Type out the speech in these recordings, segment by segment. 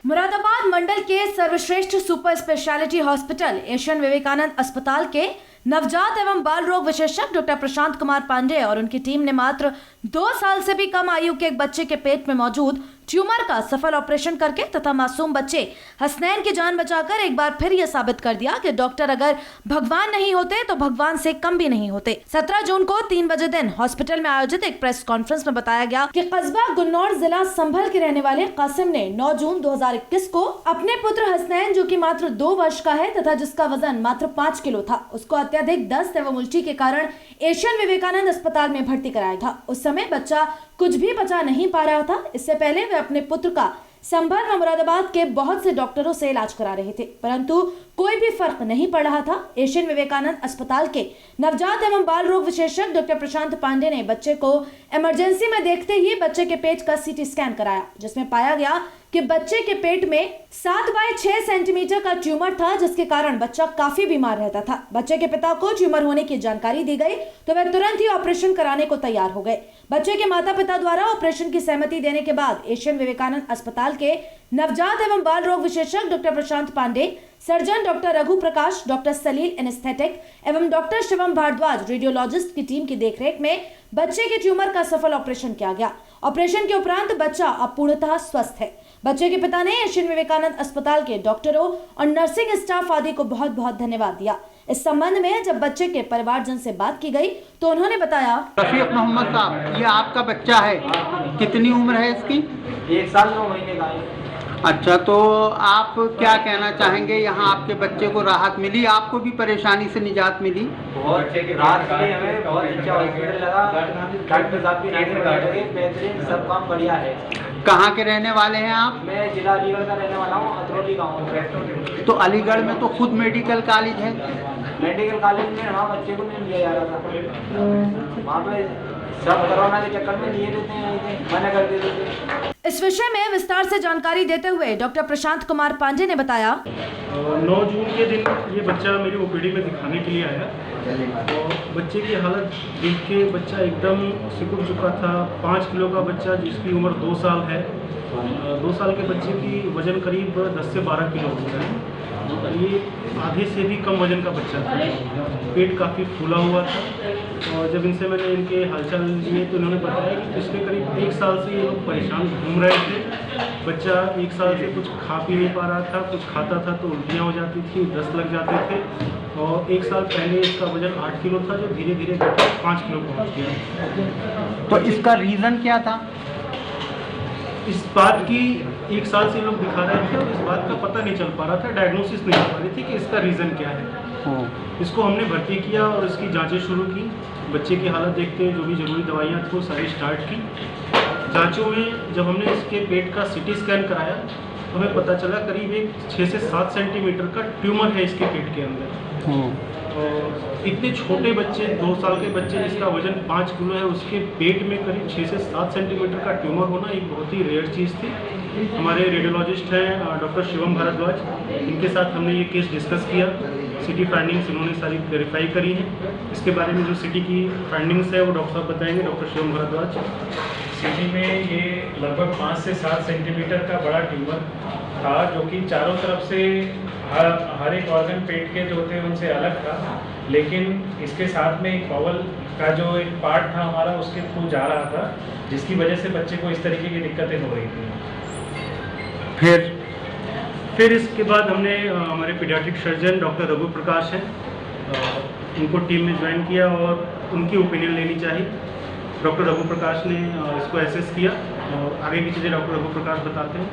मुरादाबाद मंडल के सर्वश्रेष्ठ super speciality hospital Asian Vivekanand अस्पताल के नवजात एवं बाल रोग विशेषज्ञ डॉक्टर प्रशांत कुमार पांडे और उनकी टीम ने मात्र 2 साल से भी कम आयु के एक बच्चे के पेट में मौजूद ट्यूमर का सफल ऑपरेशन करके तथा मासूम बच्चे हसनैन की जान बचाकर एक बार फिर यह साबित कर दिया कि डॉक्टर अगर भगवान नहीं होते तो भगवान से कम भी नहीं होते। 17 जून को 3 बजे दिन हॉस्पिटल में आयोजित एक प्रेस कॉन्फ्रेंस में बताया गया कि कस्बा गुन्नौर जिला संभल के रहने वाले कासिम ने 9 जून 2021 को अपने पुत्र हसनैन, जो कि मात्र 2 वर्ष का है तथा जिसका वजन मात्र 5 किलो था, उसको अत्यधिक दस्त एवं उल्टी के कारण एशियन विवेकानंद अस्पताल में भर्ती कराया था। उस समय बच्चा कुछ भी पचा नहीं पा रहा था। इससे पहले वे अपने पुत्र का संभल व मुरादाबाद के बहुत से डॉक्टरों से इलाज करा रहे थे, परंतु कोई भी फर्क नहीं पड़ रहा था। एशियन विवेकानंद अस्पताल के नवजात एवं बाल रोग विशेषज्ञ डॉक्टर प्रशांत पांडे ने बच्चे को इमरजेंसी में देखते ही बच्चे के पेट का सीटी स्कैन कराया, जिसमें पाया गया कि बच्चे के पेट में 7 बाय 6 सेंटीमीटर का ट्यूमर था, जिसके कारण बच्चा काफी बीमार रहता था। बच्चे के पिता को ट्यूमर होने की जानकारी दी गई तो वे तुरंत ही ऑपरेशन कराने को तैयार हो गए। बच्चे के माता पिता द्वारा ऑपरेशन की सहमति देने के बाद एशियन विवेकानंद अस्पताल के नवजात एवं बाल रोग विशेषज्ञ डॉक्टर प्रशांत पांडे, सर्जन डॉक्टर रघु प्रकाश, डॉक्टर सलील एनेस्थेटिक एवं डॉक्टर शिवम भारद्वाज रेडियोलॉजिस्ट की टीम की देखरेख में बच्चे के ट्यूमर का सफल ऑपरेशन किया गया। ऑपरेशन के उपरांत बच्चा अब पूर्णतः स्वस्थ है। बच्चे के पिता ने एशियन विवेकानंद अस्पताल के डॉक्टरों और नर्सिंग स्टाफ आदि को बहुत बहुत धन्यवाद दिया। इस संबंध में जब बच्चे के परिवारजन से बात की गई तो उन्होंने बताया, रफीक मोहम्मद साहब, ये आपका बच्चा है, कितनी उम्र है इसकी? 1 साल 9 महीने का है। अच्छा, तो आप क्या कहना चाहेंगे? यहाँ आपके बच्चे को राहत मिली, आपको भी परेशानी से निजात मिली? बहुत राहत मिली हमें, बहुत अच्छा हॉस्पिटल लगा, डॉक्टर साहब की नजर बेहतरीन, सब काम बढ़िया है। कहाँ के रहने वाले हैं आप? मैं जिला अलीगढ़ का रहने वाला हूँ, अतरौली गाँव। तो अलीगढ़ में तो खुद मेडिकल कॉलेज है। मेडिकल कॉलेज में वहाँ बच्चे को नहीं लिया जा रहा था, वहाँ पे सब कोरोना के चक्कर में लिए देते हैं, मना कर देते थे। इस विषय में विस्तार से जानकारी देते हुए डॉक्टर प्रशांत कुमार पांडे ने बताया, 9 जून के दिन ये बच्चा मेरी ओपीडी में दिखाने के लिए आया और बच्चे की हालत देख के बच्चा एकदम सिकुड़ चुका था। 5 किलो का बच्चा जिसकी उम्र 2 साल है। 2 साल के बच्चे की वजन करीब 10 से 12 किलो होता है। ये आधे से भी कम वजन का बच्चा था। पेट काफ़ी फूला हुआ था और जब इनसे मैंने इनके हालचाल लिए तो इन्होंने बताया कि पिछले करीब 1 साल से ये लोग परेशान घूम रहे थे। बच्चा 1 साल से कुछ खा पी नहीं पा रहा था, कुछ खाता था तो उल्टियाँ हो जाती थी, दस्त लग जाते थे और 1 साल पहले इसका वजन 8 किलो था, जो धीरे धीरे घटकर 5 किलो पहुँच गया। तो इसका रीज़न क्या था? इस बात की 1 साल से लोग दिखा रहे थे और इस बात का पता नहीं चल पा रहा था, डायग्नोसिस नहीं हो पा रही थी कि इसका रीज़न क्या है। इसको हमने भर्ती किया और इसकी जांचें शुरू की। बच्चे की हालत देखते जो भी ज़रूरी दवाइयाँ थी वो सारी स्टार्ट की। जांचों में जब हमने इसके पेट का सीटी स्कैन कराया तो हमें पता चला करीब एक 6 से 7 सेंटीमीटर का ट्यूमर है इसके पेट के अंदर। और इतने छोटे बच्चे, 2 साल के बच्चे जिसका वजन 5 किलो है, उसके पेट में करीब 6 से 7 सेंटीमीटर का ट्यूमर होना एक बहुत ही रेयर चीज़ थी। हमारे रेडियोलॉजिस्ट हैं डॉक्टर शिवम भारद्वाज, इनके साथ हमने ये केस डिस्कस किया। सिटी फाइंडिंग्स इन्होंने सारी वेरीफाई करी हैं। इसके बारे में जो सिटी की फाइंडिंग्स है वो डॉक्टर साहब बताएंगे, डॉक्टर शिवम भारद्वाज। सिटी में ये लगभग 5 से 7 सेंटीमीटर का बड़ा ट्यूमर था, जो कि चारों तरफ से हर एक ऑर्गन पेट के जो थे उनसे अलग था, लेकिन इसके साथ में एक बाउल का जो एक पार्ट था हमारा उसके थ्रू जा रहा था, जिसकी वजह से बच्चे को इस तरीके की दिक्कतें हो रही थी। फिर इसके बाद हमने हमारे पीडियाट्रिक सर्जन डॉक्टर रघु प्रकाश हैं, उनको टीम में ज्वाइन किया और उनकी ओपिनियन लेनी चाहिए। डॉक्टर रघु प्रकाश ने इसको एसेस किया और आगे की चीज़ें डॉक्टर रघु प्रकाश बताते हैं।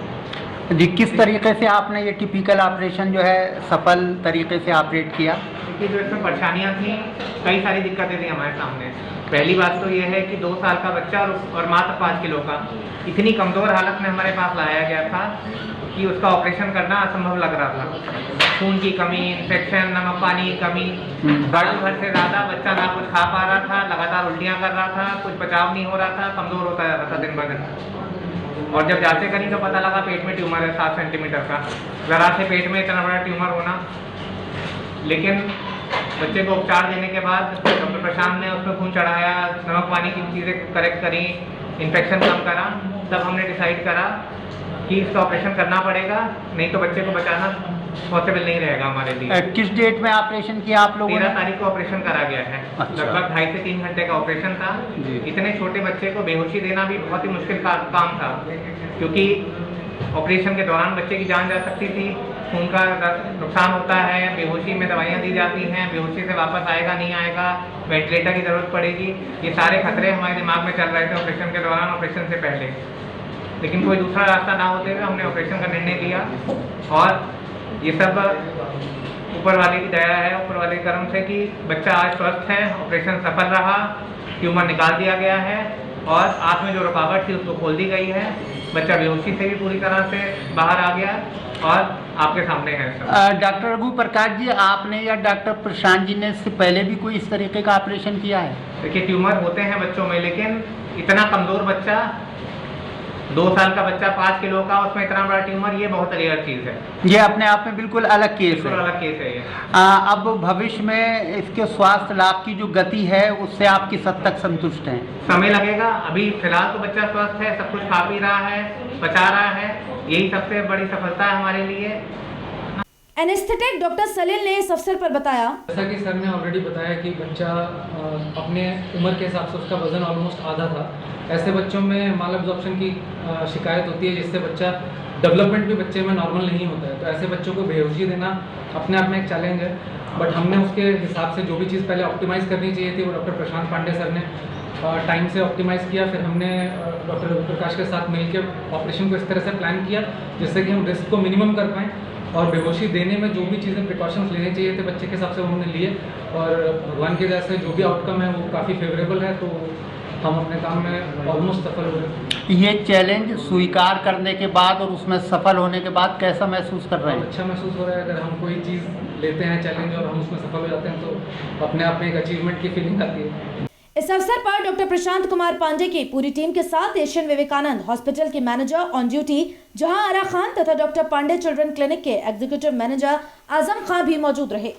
जी, किस तरीके से आपने ये टिपिकल ऑपरेशन जो है सफल तरीके से ऑपरेट किया? क्योंकि जो इसमें परेशानियाँ थी, कई सारी दिक्कतें थी हमारे सामने। पहली बात तो ये है कि 2 साल का बच्चा और मात्र 5 किलो का इतनी कमज़ोर हालत में हमारे पास लाया गया था कि उसका ऑपरेशन करना असंभव लग रहा था। खून की कमी, इन्फेक्शन, नमक पानी की कमी, बड़े भर से ज़्यादा बच्चा ना कुछ खा पा रहा था, लगातार उल्टियाँ कर रहा था, कुछ बचाव नहीं हो रहा था, कमज़ोर होता जा रहा था दिन ब दिन। और जब जांचें करी तो पता लगा पेट में ट्यूमर है 7 सेंटीमीटर का। ज़रा से पेट में इतना बड़ा ट्यूमर होना, लेकिन बच्चे को उपचार देने के बाद डॉक्टर प्रशांत ने उसमें खून चढ़ाया, नमक पानी की चीज़ें करेक्ट करी, इन्फेक्शन कम करा, तब हमने डिसाइड करा कि इसका ऑपरेशन करना पड़ेगा, नहीं तो बच्चे को बचाना पॉसिबल नहीं रहेगा हमारे लिए। किस डेट में ऑपरेशन किया आप लोगों ने? 13 तारीख को ऑपरेशन करा गया है। अच्छा। लगभग 2.5 से 3 घंटे का ऑपरेशन था। जी। इतने छोटे बच्चे को बेहोशी देना भी बहुत ही मुश्किल काम था, क्योंकि ऑपरेशन के दौरान बच्चे की जान जा सकती थी, खून का नुकसान होता है, बेहोशी में दवाइयाँ दी जाती हैं, बेहोशी से वापस आएगा नहीं आएगा, वेंटिलेटर की ज़रूरत पड़ेगी, ये सारे खतरे हमारे दिमाग में चल रहे थे ऑपरेशन के दौरान, ऑपरेशन से पहले। लेकिन कोई दूसरा रास्ता ना होते हुए हमने ऑपरेशन का निर्णय लिया, और ये सब ऊपर वाले की दया है, ऊपर वाले के कर्म से कि बच्चा आज स्वस्थ है, ऑपरेशन सफल रहा, ट्यूमर निकाल दिया गया है और आँख में जो रुकावट थी उसको खोल दी गई है। बच्चा बेहोशी से भी पूरी तरह से बाहर आ गया और आपके सामने है सब। डॉक्टर रघु प्रकाश जी, आपने या डॉक्टर प्रशांत जी ने इससे पहले भी कोई इस तरीके का ऑपरेशन किया है? देखिए, ट्यूमर होते हैं बच्चों में, लेकिन इतना कमज़ोर बच्चा, 2 साल का बच्चा 5 किलो का, उसमें इतना बड़ा ट्यूमर, ये बहुत रेयर चीज़ है। ये अपने आप में बिल्कुल अलग केस बिल्कुल है। अलग केस है ये। अब भविष्य में इसके स्वास्थ्य लाभ की जो गति है उससे आप किस हद तक संतुष्ट हैं? समय लगेगा, अभी फिलहाल तो बच्चा स्वस्थ है, सब कुछ खा पी रहा है, पचा रहा है, यही सबसे बड़ी सफलता है हमारे लिए। एनेस्थेटिक डॉक्टर सलील ने इस अवसर पर बताया, जैसा कि सर ने ऑलरेडी बताया कि बच्चा अपने उम्र के हिसाब से उसका वज़न ऑलमोस्ट आधा था। ऐसे बच्चों में माल एब्जॉर्प्शन की शिकायत होती है, जिससे बच्चा डेवलपमेंट भी बच्चे में नॉर्मल नहीं होता है। तो ऐसे बच्चों को बेहोशी देना अपने आप में एक चैलेंज है, बट हमने उसके हिसाब से जो भी चीज़ पहले ऑप्टिमाइज़ करनी चाहिए थी वो डॉक्टर प्रशांत पांडे सर ने टाइम से ऑप्टिमाइज़ किया। फिर हमने डॉक्टर प्रकाश के साथ मिलकर ऑपरेशन को इस तरह से प्लान किया जिससे कि हम रिस्क को मिनिमम कर पाएँ, और बेहोशी देने में जो भी चीज़ें प्रिकॉशंस लेने चाहिए थे बच्चे के हिसाब से वो हमने लिए, और भगवान की दया से जो भी आउटकम है वो काफ़ी फेवरेबल है। तो हम अपने काम में ऑलमोस्ट सफल हो गए। ये चैलेंज स्वीकार करने के बाद और उसमें सफल होने के बाद कैसा महसूस कर रहे हैं? अच्छा महसूस हो रहा है। अगर हम कोई चीज़ लेते हैं चैलेंज और हम उसमें सफल हो जाते हैं तो अपने आप में एक अचीवमेंट की फीलिंग आती है। इस अवसर पर डॉक्टर प्रशांत कुमार पांडे की पूरी टीम के साथ एशियन विवेकानंद हॉस्पिटल के मैनेजर ऑन ड्यूटी जहां आरा खान तथा डॉक्टर पांडे चिल्ड्रन क्लिनिक के एग्जीक्यूटिव मैनेजर आजम खान भी मौजूद रहे।